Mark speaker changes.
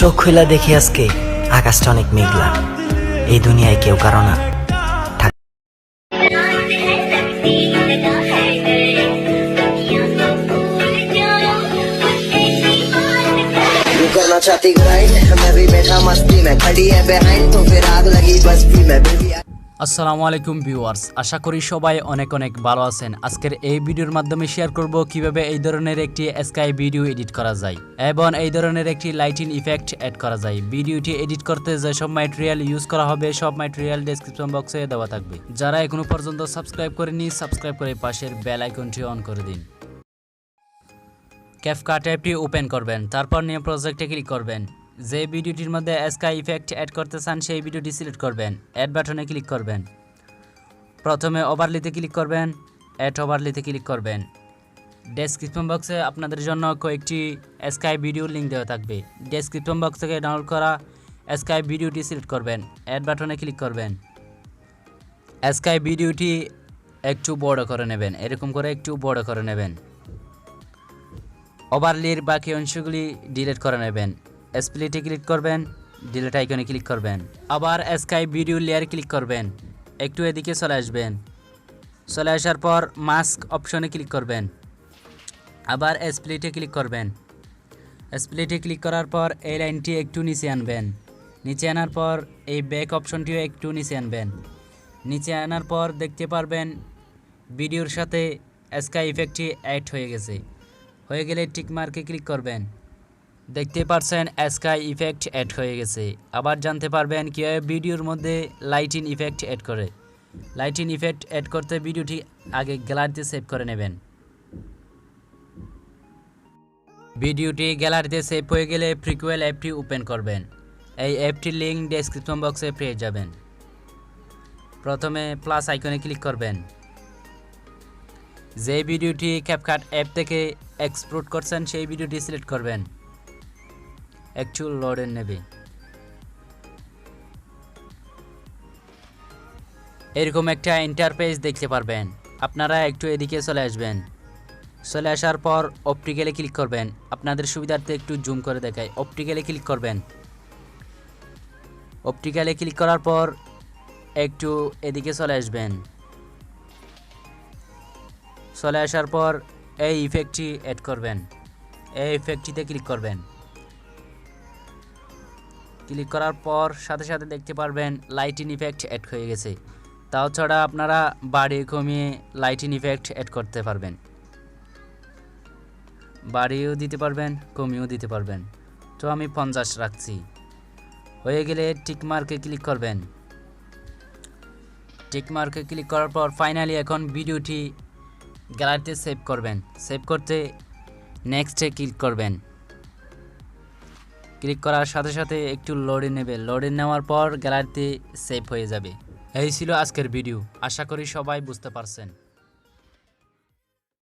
Speaker 1: চোখ খুলে দেখি আজকে আকাশটা অনেক মেঘলা। এই দুনিয়ায় কেউ কারো না।
Speaker 2: करना चाहती ग्राइंड मैं भी बैठा मस्ती में खड़ी है बिहाइंड तो फिर आग लगी बस्ती में बेबी।
Speaker 3: আসসালামু আলাইকুম ভিউয়ার্স, আশা করি সবাই অনেক অনেক ভালো আছেন। আজকের এই ভিডিওর মাধ্যমে শেয়ার করব কিভাবে এই ধরনের একটি স্কাই ভিডিও এডিট করা যায় এবং এই ধরনের একটি লাইটিং ইফেক্ট অ্যাড করা যায়। ভিডিওটি এডিট করতে যে সব ম্যাটেরিয়াল ইউজ করা হবে সব ম্যাটেরিয়াল ডেসক্রিপশন বক্সে দেওয়া থাকবে। যারা এখনো পর্যন্ত সাবস্ক্রাইব করেনি সাবস্ক্রাইব করে পাশের বেল আইকনটি অন করে দিন। CapCut অ্যাপটি ওপেন করবেন, তারপর নিউ প্রজেক্টে ক্লিক করবেন। যে ভিডিওটির মধ্যে স্কাই ইফেক্ট অ্যাড করতে চান সেই ভিডিওটি সিলেক্ট করবেন, অ্যাড বাটনে ক্লিক করবেন। প্রথমে ওভারলিতে ক্লিক করবেন, অ্যাড ওভারলিতে ক্লিক করবেন। ডেসক্রিপশন বক্সে আপনাদের জন্য কয়েকটি স্কাই ভিডিও লিঙ্ক দেওয়া থাকবে। ডেসক্রিপশন বক্স থেকে ডাউনলোড করা স্কাই ভিডিওটি সিলেক্ট করবেন, অ্যাড বাটনে ক্লিক করবেন। স্কাই ভিডিওটি একটু বড় করে নেবেন, এরকম করে একটু বড় করে নেবেন। ওভারলির বাকি অংশগুলি ডিলিট করে নেবেন। স্প্লিটে ক্লিক করবেন, ডিলিট আইকনে ক্লিক করবেন। আবার স্কাই ভিডিও লেয়ার ক্লিক করবেন, একটু এদিকে চলে আসবেন। চলে আসার পর মাস্ক অপশনে ক্লিক করবেন, আবার স্প্লিটে ক্লিক করবেন। স্প্লিটে ক্লিক করার পর এই লাইনটি একটু নিচে আনবেন। নিচে আনার পর এই ব্যাক অপশনটিও একটু নিচে আনবেন। নিচে আনার পর দেখতে পারবেন ভিডিওর সাথে স্কাই ইফেক্টটি অ্যাড হয়ে গেছে। হয়ে গেলে টিক মার্কে ক্লিক করবেন। দেখতে পাচ্ছেন স্কাই ইফেক্ট অ্যাড হয়ে গেছে। আবার জানতে পারবেন কীভাবে ভিডিওর মধ্যে লাইটিং ইফেক্ট অ্যাড করে। লাইটিং ইফেক্ট অ্যাড করতে ভিডিওটি আগে গ্যালারিতে সেভ করে নেবেন। ভিডিওটি গ্যালারিতে সেভ হয়ে গেলে প্রিকুয়েল অ্যাপটি ওপেন করবেন। এই অ্যাপটির লিঙ্ক ডেসক্রিপশন বক্সে পেয়ে যাবেন। প্রথমে প্লাস আইকনে ক্লিক করবেন। যে ভিডিওটি CapCut অ্যাপ থেকে এক্সপোর্ট করছেন সেই ভিডিওটি সিলেক্ট করবেন। একটু লোডে নেবে। এরকম একটা ইন্টারফেস দেখতে পারবেন। আপনারা একটু এদিকে চলে আসবেন। চলে আসার পর অপটিক্যালে ক্লিক করবেন। আপনাদের সুবিধার্থে একটু জুম করে দেখায়। অপটিক্যালে ক্লিক করবেন। অপটিক্যালে ক্লিক করার পর একটু এদিকে চলে আসবেন। চলে আসার পর এই ইফেক্টটি অ্যাড করবেন। এই ইফেক্টটিতে ক্লিক করবেন। ক্লিক করার পর সাথে সাথে দেখতে পারবেন লাইটিং ইফেক্ট অ্যাড হয়ে গেছে। তাও ছাড়া আপনারা বাড়ি কমিয়ে লাইটিং ইফেক্ট অ্যাড করতে পারবেন। বাড়িও দিতে পারবেন, কমিয়েও দিতে পারবেন। তো আমি 50 রাখছি। হয়ে গেলে টিক মার্কে ক্লিক করবেন। টিক মার্কে ক্লিক করার পর ফাইনালি এখন ভিডিওটি গ্যালারিতে সেভ করবেন। সেভ করতে নেক্সটে ক্লিক করবেন। ক্লিক করার সাথে সাথে একটু লোডে নেবে। লোডে নেওয়ার পর গ্যালারিতে সেভ হয়ে যাবে। এই ছিল আজকের ভিডিও। আশা করি সবাই বুঝতে পারছেন।